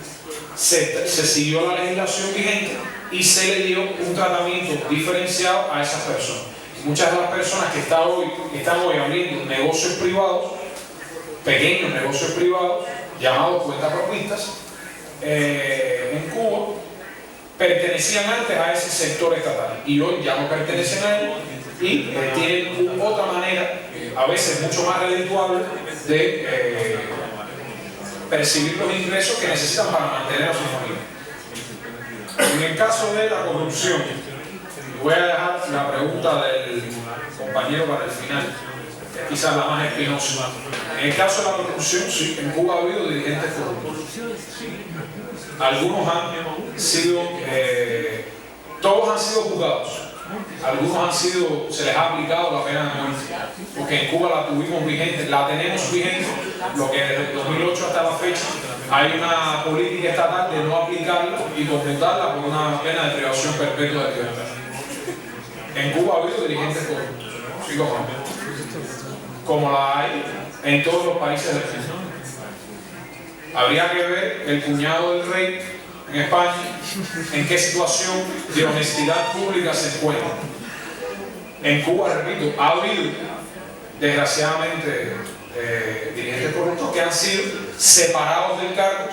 se siguió la legislación vigente y se le dio un tratamiento diferenciado a esas personas. Muchas de las personas que están hoy abriendo negocios privados, pequeños negocios privados, llamados cuentapropistas, en Cuba, pertenecían antes a ese sector estatal y hoy ya no pertenecen a él y tienen otra manera, a veces mucho más redituable, de percibir los ingresos que necesitan para mantener a su familia. En el caso de la corrupción, voy a dejar la pregunta del compañero para el final, que es quizás la más espinosa. En el caso de la corrupción, sí, en Cuba ha habido dirigentes corruptos. Algunos han sido, todos han sido juzgados. Algunos se les ha aplicado la pena de muerte, porque en Cuba la tuvimos vigente, la tenemos vigente, lo que desde el 2008 hasta la fecha hay una política estatal de no aplicarla y conmutarla por una pena de privación perpetua de libertad. En Cuba ha habido dirigentes corruptos, sí, como la hay en todos los países del mundo. Habría que ver el cuñado del rey en España en qué situación de honestidad pública se encuentra. En Cuba, repito, ha habido desgraciadamente dirigentes corruptos que han sido separados del cargo,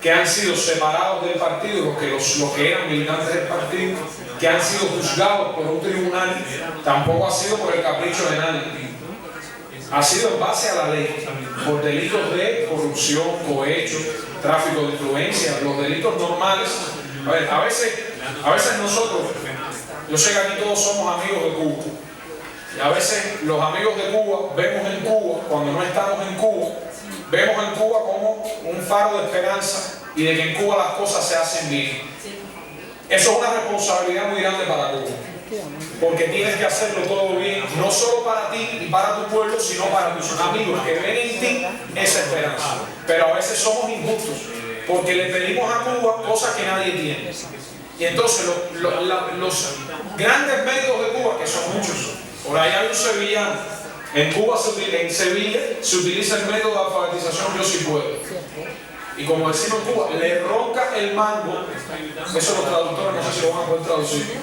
que han sido separados del partido, los que eran militantes del partido, que han sido juzgados por un tribunal. Tampoco ha sido por el capricho de nadie, ha sido en base a la ley, por delitos de corrupción, cohecho, tráfico de influencia, los delitos normales. A veces nosotros, yo sé que aquí todos somos amigos de Cuba, y a veces los amigos de Cuba vemos en Cuba, cuando no estamos en Cuba, vemos en Cuba como un faro de esperanza y de que en Cuba las cosas se hacen bien. Eso es una responsabilidad muy grande para Cuba, porque tienes que hacerlo todo bien, no solo para ti y para tu pueblo, sino para tus amigos que ven en ti esa esperanza. Pero a veces somos injustos, porque le pedimos a Cuba cosas que nadie tiene. Y entonces los grandes métodos de Cuba, que son muchos, por ahí hay un sevillano, en Sevilla se utiliza el método de alfabetización Yo Sí Puedo. Y como decimos en Cuba, le ronca el mango. Eso los traductores no sé si lo van a poder traducir.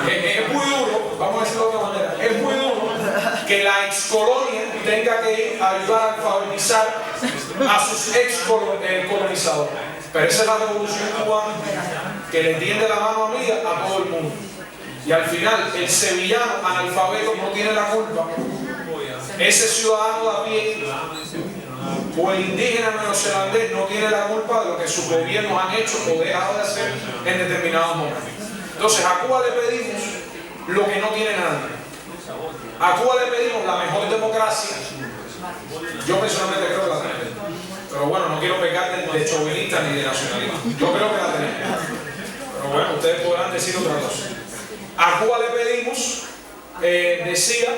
Es muy duro, vamos a decirlo de otra manera, es muy duro que la excolonia tenga que ir a ayudar a alfabetizar a sus excolonizadores. Pero esa es la revolución cubana, que le tiende la mano amiga a todo el mundo. Y al final, el sevillano analfabeto no tiene la culpa. Ese ciudadano de a pie o el indígena neozelandés no tiene la culpa de lo que sus gobiernos han hecho o dejado de hacer en determinados momentos. Entonces a Cuba le pedimos lo que no tiene nadie. A Cuba le pedimos la mejor democracia. Yo personalmente creo que la tenemos. Pero bueno, no quiero pecar de chauvinista ni de nacionalista. Yo creo que la tenemos. Pero bueno, ustedes podrán decir otra cosa. A Cuba le pedimos, decía,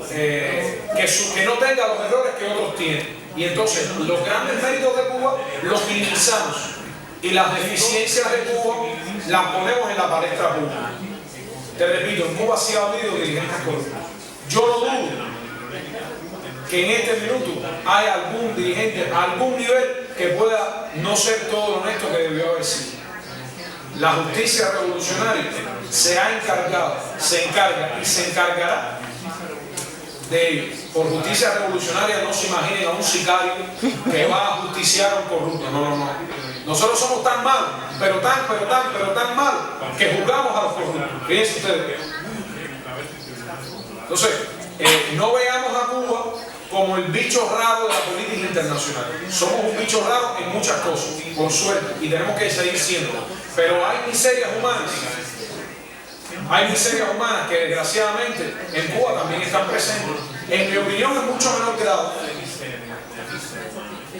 que no tenga los errores que otros tienen. Y entonces los grandes méritos de Cuba los minimizamos y las deficiencias de Cuba las ponemos en la palestra pública. Te repito, en Cuba sí ha habido dirigentes corruptos. Yo no dudo que en este minuto hay algún dirigente a algún nivel que pueda no ser todo lo honesto que debió haber sido. La justicia revolucionaria se ha encargado, se encarga y se encargará de ellos. Por justicia revolucionaria no se imaginen a un sicario que va a justiciar a un corrupto. No, no, no. Nosotros somos tan malos, pero tan malos, que juzgamos a los corruptos. Fíjense ustedes. Entonces, no veamos a Cuba como el bicho raro de la política internacional. Somos un bicho raro en muchas cosas, por suerte, y tenemos que seguir siendo. Pero hay miserias humanas. Hay miserias humanas que desgraciadamente en Cuba también están presentes. En mi opinión, en mucho menor grado,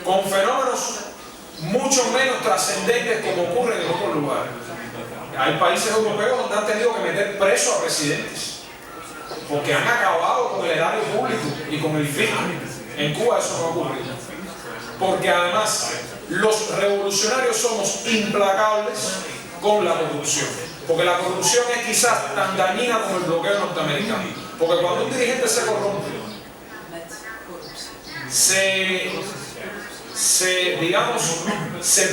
con fenómenos mucho menos trascendentes como ocurre en otros lugares. Hay países europeos donde han tenido que meter preso a presidentes porque han acabado con el erario público y con el fisco. En Cuba eso no ha ocurrido, porque además los revolucionarios somos implacables con la corrupción. Porque la corrupción es quizás tan dañina como el bloqueo norteamericano. Porque cuando un dirigente se corrompe, se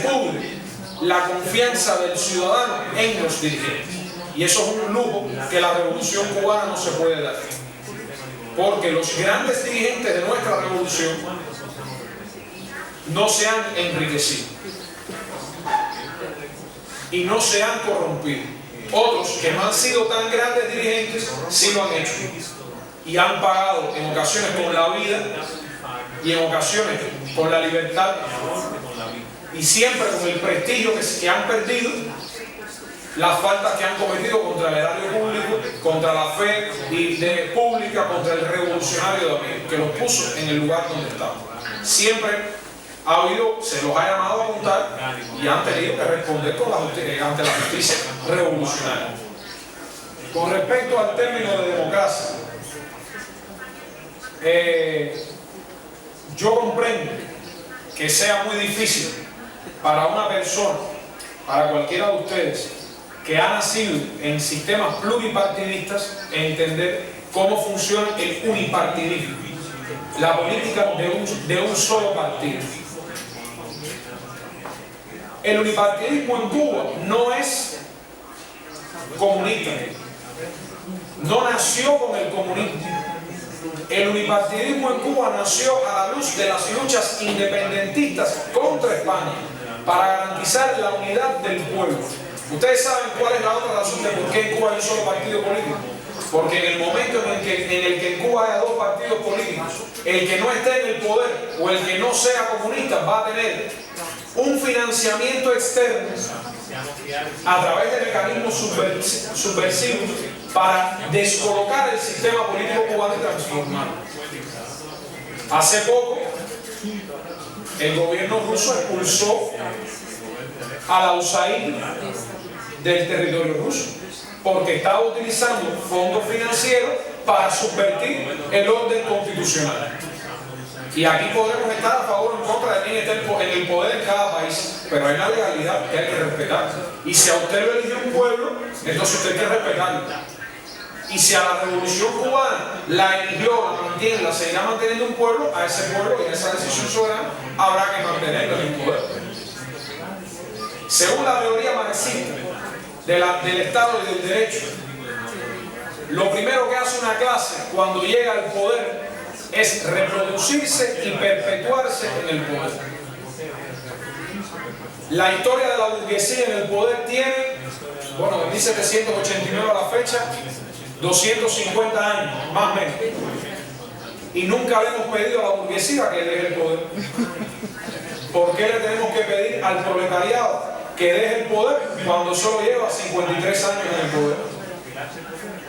pudre la confianza del ciudadano en los dirigentes. Y eso es un lujo que la revolución cubana no se puede dar. Porque los grandes dirigentes de nuestra revolución no se han enriquecido y no se han corrompido. Otros que no han sido tan grandes dirigentes sí lo han hecho y han pagado en ocasiones con la vida y en ocasiones con la libertad y siempre con el prestigio que han perdido, las faltas que han cometido contra el erario público, contra la fe pública, contra el revolucionario David, que los puso en el lugar donde estaban. Siempre ha habido, se los ha llamado a contar y han tenido que responder ante la justicia revolucionaria. Con respecto al término de democracia, yo comprendo que sea muy difícil para una persona, para cualquiera de ustedes, que ha nacido en sistemas pluripartidistas, entender cómo funciona el unipartidismo, la política de un solo partido. El unipartidismo en Cuba no es comunista, no nació con el comunismo. El unipartidismo en Cuba nació a la luz de las luchas independentistas contra España para garantizar la unidad del pueblo. Ustedes saben cuál es la otra razón de por qué en Cuba hay un solo partido político. Porque en el momento en el que en Cuba haya dos partidos políticos, el que no esté en el poder o el que no sea comunista va a tener un financiamiento externo a través de mecanismos subversivos para descolocar el sistema político cubano y transformarlo. Hace poco, el gobierno ruso expulsó a la USAID del territorio ruso porque estaba utilizando fondos financieros para subvertir el orden constitucional. Y aquí podremos estar a favor o en contra de quién está en el poder en cada país, pero hay una legalidad que hay que respetar. Y si a usted lo eligió un pueblo, entonces usted hay que respetarlo. Y si a la revolución cubana la eligió, la mantiene, la seguirá manteniendo un pueblo, a ese pueblo y a esa decisión soberana habrá que mantenerlo en el poder. Según la teoría marxista del Estado y del derecho, lo primero que hace una clase cuando llega al poder es reproducirse y perpetuarse en el poder. La historia de la burguesía en el poder tiene, bueno, de 1789 a la fecha, 250 años, más o menos. Y nunca le hemos pedido a la burguesía que deje el poder. ¿Por qué le tenemos que pedir al proletariado que deje el poder cuando solo lleva 53 años en el poder?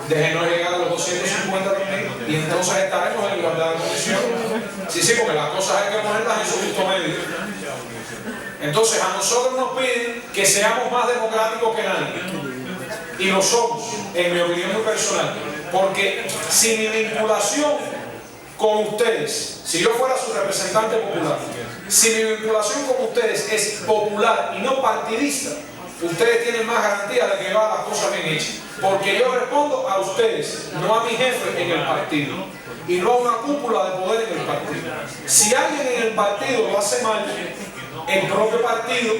Déjenos llegar a los 250 también y entonces estaremos en igualdad de condiciones. Sí, porque las cosas hay que ponerlas en su justo medio. Entonces a nosotros nos piden que seamos más democráticos que nadie. Y lo somos, en mi opinión muy personal. Porque si mi vinculación con ustedes, si yo fuera su representante popular, si mi vinculación con ustedes es popular y no partidista, ustedes tienen más garantía de que van las cosas bien hechas. Porque yo respondo a ustedes, no a mi jefe en el partido. Y no a una cúpula de poder en el partido. Si alguien en el partido lo hace mal, el propio partido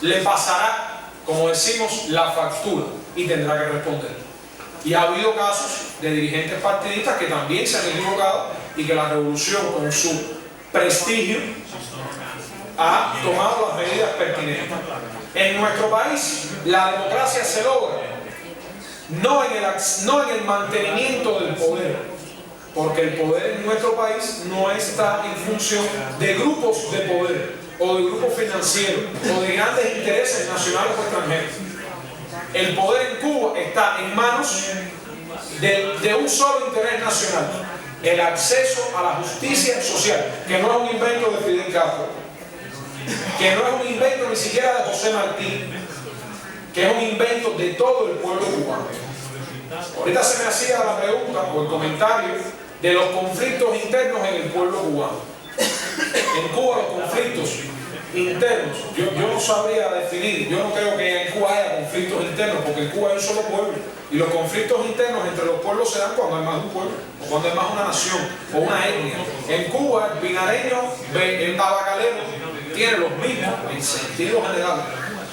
le pasará, como decimos, la factura y tendrá que responder. Y ha habido casos de dirigentes partidistas que también se han equivocado y que la revolución, con su prestigio, ha tomado las medidas pertinentes. En nuestro país, la democracia se logra no en el mantenimiento del poder, porque el poder en nuestro país no está en función de grupos de poder o de grupos financieros o de grandes intereses nacionales o extranjeros. El poder en Cuba está en manos de un solo interés nacional: el acceso a la justicia social, que no es un invento de Fidel Castro, que no es un invento ni siquiera de José Martí, que es un invento de todo el pueblo cubano. Ahorita se me hacía la pregunta o el comentario de los conflictos internos en el pueblo cubano. En Cuba los conflictos internos, yo no sabría definir, yo no creo que en Cuba haya conflictos internos, porque en Cuba hay un solo pueblo, y los conflictos internos entre los pueblos se dan cuando hay más de un pueblo, o cuando hay más una nación, o una etnia. En Cuba, el pinareño, el tabacalero, tiene los mismos, en sentido general,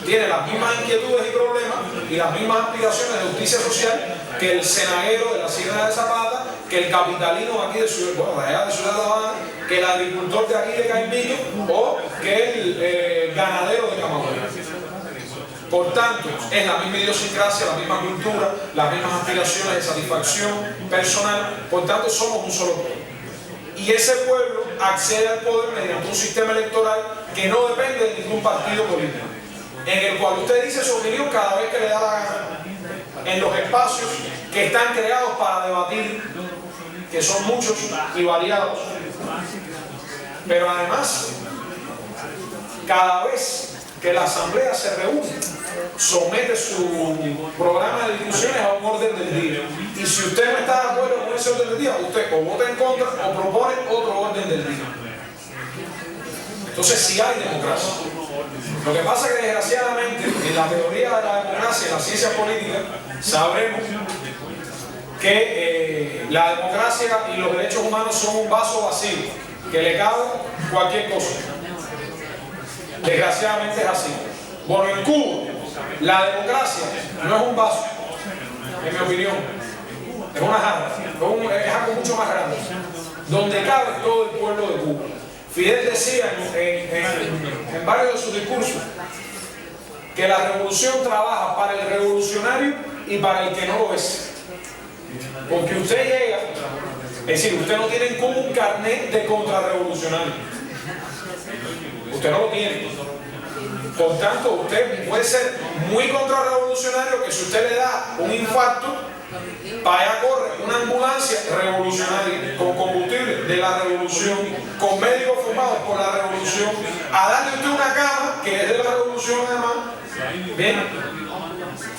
tiene las mismas inquietudes y problemas, y las mismas aspiraciones de justicia social que el cenaguero de la Sierra de Zapata, que el capitalino aquí de Ciudad, bueno, de allá de Ciudad de La Habana, que el agricultor de aquí de Caimito, o que el ganadero de Camagüey. Por tanto, es la misma idiosincrasia, la misma cultura, las mismas aspiraciones de satisfacción personal, por tanto somos un solo pueblo. Y ese pueblo accede al poder mediante un sistema electoral que no depende de ningún partido político, en el cual usted dice su opinión cada vez que le da la gana, en los espacios que están creados para debatir, que son muchos y variados. Pero además, cada vez que la asamblea se reúne, somete su programa de discusiones a un orden del día. Y si usted no está de acuerdo con ese orden del día, usted o vota en contra o propone otro orden del día. Entonces sí hay democracia. Lo que pasa es que desgraciadamente en la teoría de la democracia, en la ciencia política, sabremos que la democracia y los derechos humanos son un vaso vacío, que le cabe cualquier cosa. Desgraciadamente es así. Bueno, en Cuba, la democracia no es un vaso, en mi opinión, es una jarra, es algo mucho más grande, donde cabe todo el pueblo de Cuba. Fidel decía en varios de sus discursos que la revolución trabaja para el revolucionario y para el que no lo es. Porque usted llega, es decir, usted no tiene en Cuba un carnet de contrarrevolucionario. Usted no lo tiene. Por tanto, usted puede ser muy contrarrevolucionario, que si usted le da un infarto, para allá corre una ambulancia revolucionaria con combustible de la revolución, con médicos formados por la revolución, a darle a usted una cama que es de la revolución además, bien,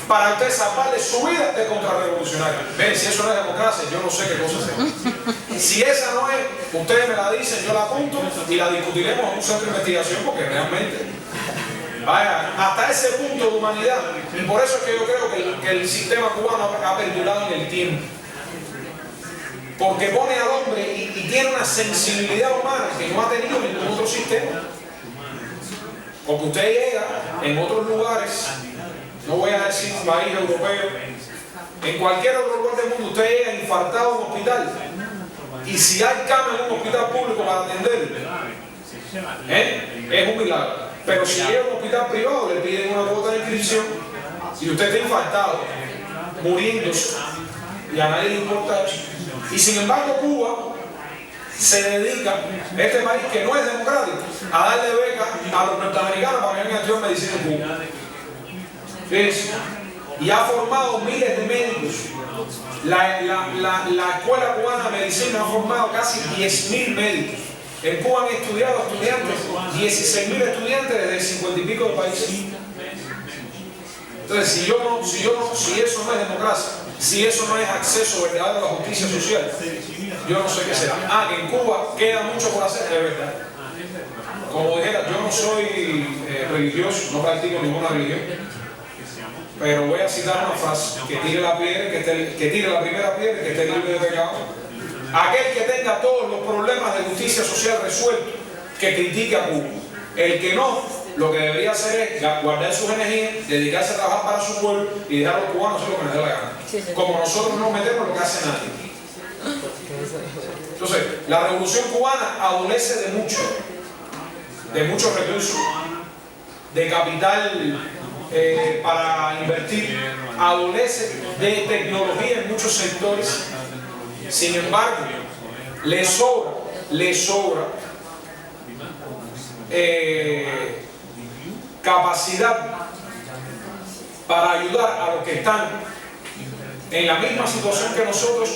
para usted salvarle su vida de contrarrevolucionario. Ven, si eso no es democracia, yo no sé qué cosa sea. Si esa no es, ustedes me la dicen, yo la apunto y la discutiremos en un centro de investigación, porque realmente, vaya, hasta ese punto de humanidad. Y por eso es que yo creo que el sistema cubano ha perdurado en el tiempo. Porque pone al hombre y tiene una sensibilidad humana que no ha tenido ningún otro sistema. Porque usted llega en otros lugares, no voy a decir país europeo, en cualquier otro lugar del mundo, usted llega infartado a un hospital. Y si hay cama en un hospital público para atenderlo, es un milagro. Pero si llega a un hospital privado, le piden una cuota de inscripción y usted está infartado, muriéndose, y a nadie le importa eso. Y sin embargo, Cuba se dedica, este país que no es democrático, a darle becas a los norteamericanos para que vengan a estudiar medicina en Cuba. Fíjense. Y ha formado miles de médicos. La Escuela Cubana de Medicina ha formado casi 10.000 médicos. En Cuba han estudiado estudiantes, 16.000 estudiantes desde 50 y pico de países. Entonces, si eso no es democracia, si eso no es acceso verdadero a la justicia social, yo no sé qué será. Que en Cuba queda mucho por hacer, es verdad. Como dijera, yo no soy religioso, no practico ninguna religión, pero voy a citar una frase: que tire la piedra, que tire la primera piedra, que esté libre de pecado aquel que tenga todos los problemas de justicia social resueltos, que critique a Cuba. El que no, lo que debería hacer es guardar sus energías, dedicarse a trabajar para su pueblo y dejar a los cubanos hacer lo que les dé la gana. Como nosotros no metemos lo que hace nadie. Entonces, la revolución cubana adolece de muchos recursos, de capital para invertir, adolece de tecnología en muchos sectores. Sin embargo, le sobra capacidad para ayudar a los que están en la misma situación que nosotros,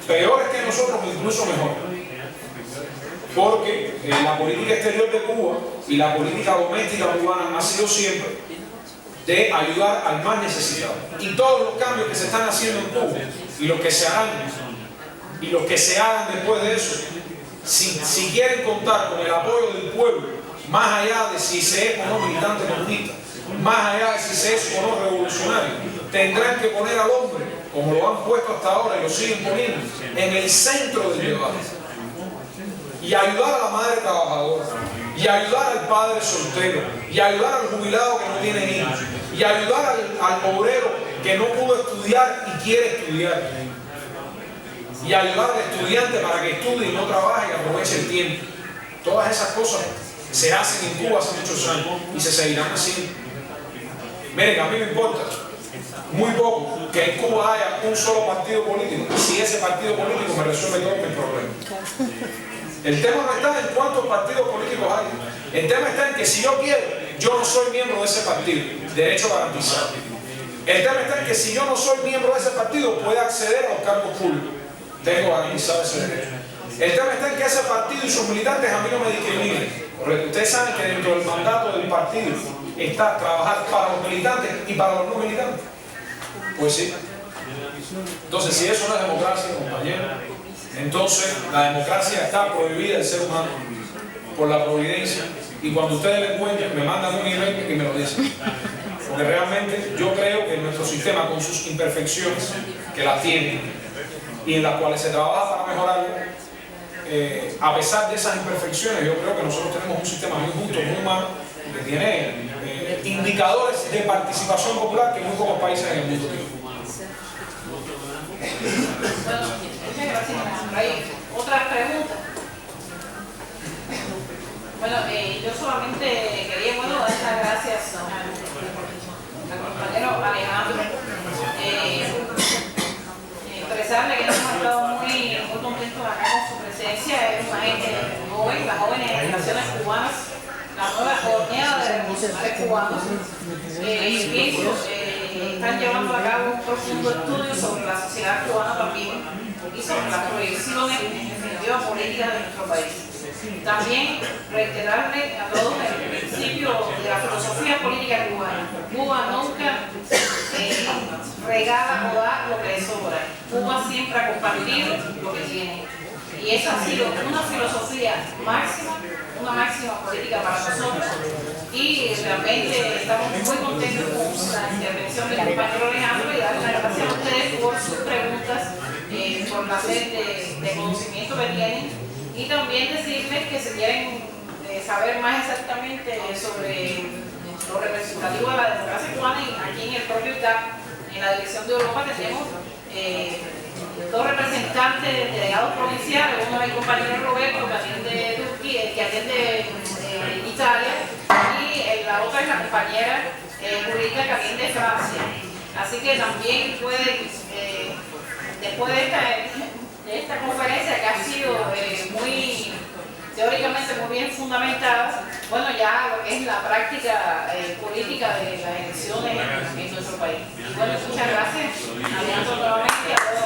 peores que nosotros o incluso mejor. Porque la política exterior de Cuba y la política doméstica cubana ha sido siempre de ayudar al más necesitado. Y todos los cambios que se están haciendo en Cuba y los que se harán y los que se hagan después de eso, si quieren contar con el apoyo del pueblo más allá de si se es o no militante comunista, más allá de si se es o no revolucionario, tendrán que poner al hombre, como lo han puesto hasta ahora y lo siguen poniendo, en el centro del debate. Y ayudar a la madre trabajadora, y ayudar al padre soltero, y ayudar al jubilado que no tiene hijos, y ayudar al obrero que no pudo estudiar y quiere estudiar, y ayudar al estudiante para que estudie y no trabaje y aproveche el tiempo. Todas esas cosas se hacen en Cuba hace muchos años y se seguirán haciendo. Miren, a mí me importa muy poco que en Cuba haya un solo partido político, si ese partido político me resuelve todos mis problemas. El tema no está en cuántos partidos políticos hay. El tema está en que si yo quiero, yo no soy miembro de ese partido, derecho garantizado. El tema está en que si yo no soy miembro de ese partido, puedo acceder a los cargos públicos. Tengo garantizado ese derecho. El tema está en que ese partido y sus militantes a mí no me discriminen. Porque ustedes saben que dentro del mandato del partido está trabajar para los militantes y para los no militantes. Pues sí. Entonces, si eso no es democracia, compañero, entonces la democracia está prohibida del ser humano por la providencia. Y cuando ustedes lo encuentren, me mandan un email y me lo dicen. Porque realmente yo creo que nuestro sistema, con sus imperfecciones, que las tiene, y en las cuales se trabaja para mejorarlo, a pesar de esas imperfecciones, yo creo que nosotros tenemos un sistema muy justo, muy humano, que tiene indicadores de participación popular que muy pocos países en el mundo tienen.
Bueno, muchas gracias. Hay otras preguntas. Bueno, yo solamente quería dar las gracias al compañero Alejandro. Expresarle que hemos estado muy contentos acá con su presencia. Es una gente joven, las jóvenes generaciones cubanas, la nueva jornada de revolucionarios cubanos. Pienso están llevando a cabo un profundo estudio sobre la sociedad cubana también y sobre las proyecciones en definitiva políticas de nuestro país. También reiterarle a todos el principio de la filosofía política cubana. Cuba nunca regala o da lo que le sobra. Cuba siempre ha compartido lo que tiene. Y esa ha sido una filosofía máxima, una máxima política para nosotros. Y realmente estamos muy contentos con la intervención del compañero Alejandro y darle las gracias a ustedes por sus preguntas, por la sed de conocimiento que tienen. Y también decirles que si quieren saber más exactamente sobre lo representativo de la democracia cubana, aquí en el propio CAP, en la Dirección de Europa, tenemos dos representantes, delegados provinciales. Uno es el compañero Roberto, que atiende Turquía, que atiende Italia, y la otra es la compañera Julita, que atiende Francia. Así que también pueden, después de esta conferencia, que ha sido muy teóricamente muy bien fundamentada, bueno, ya lo que es la práctica política de las elecciones en nuestro país. Bueno, muchas gracias. Alejandro, nuevamente a todos.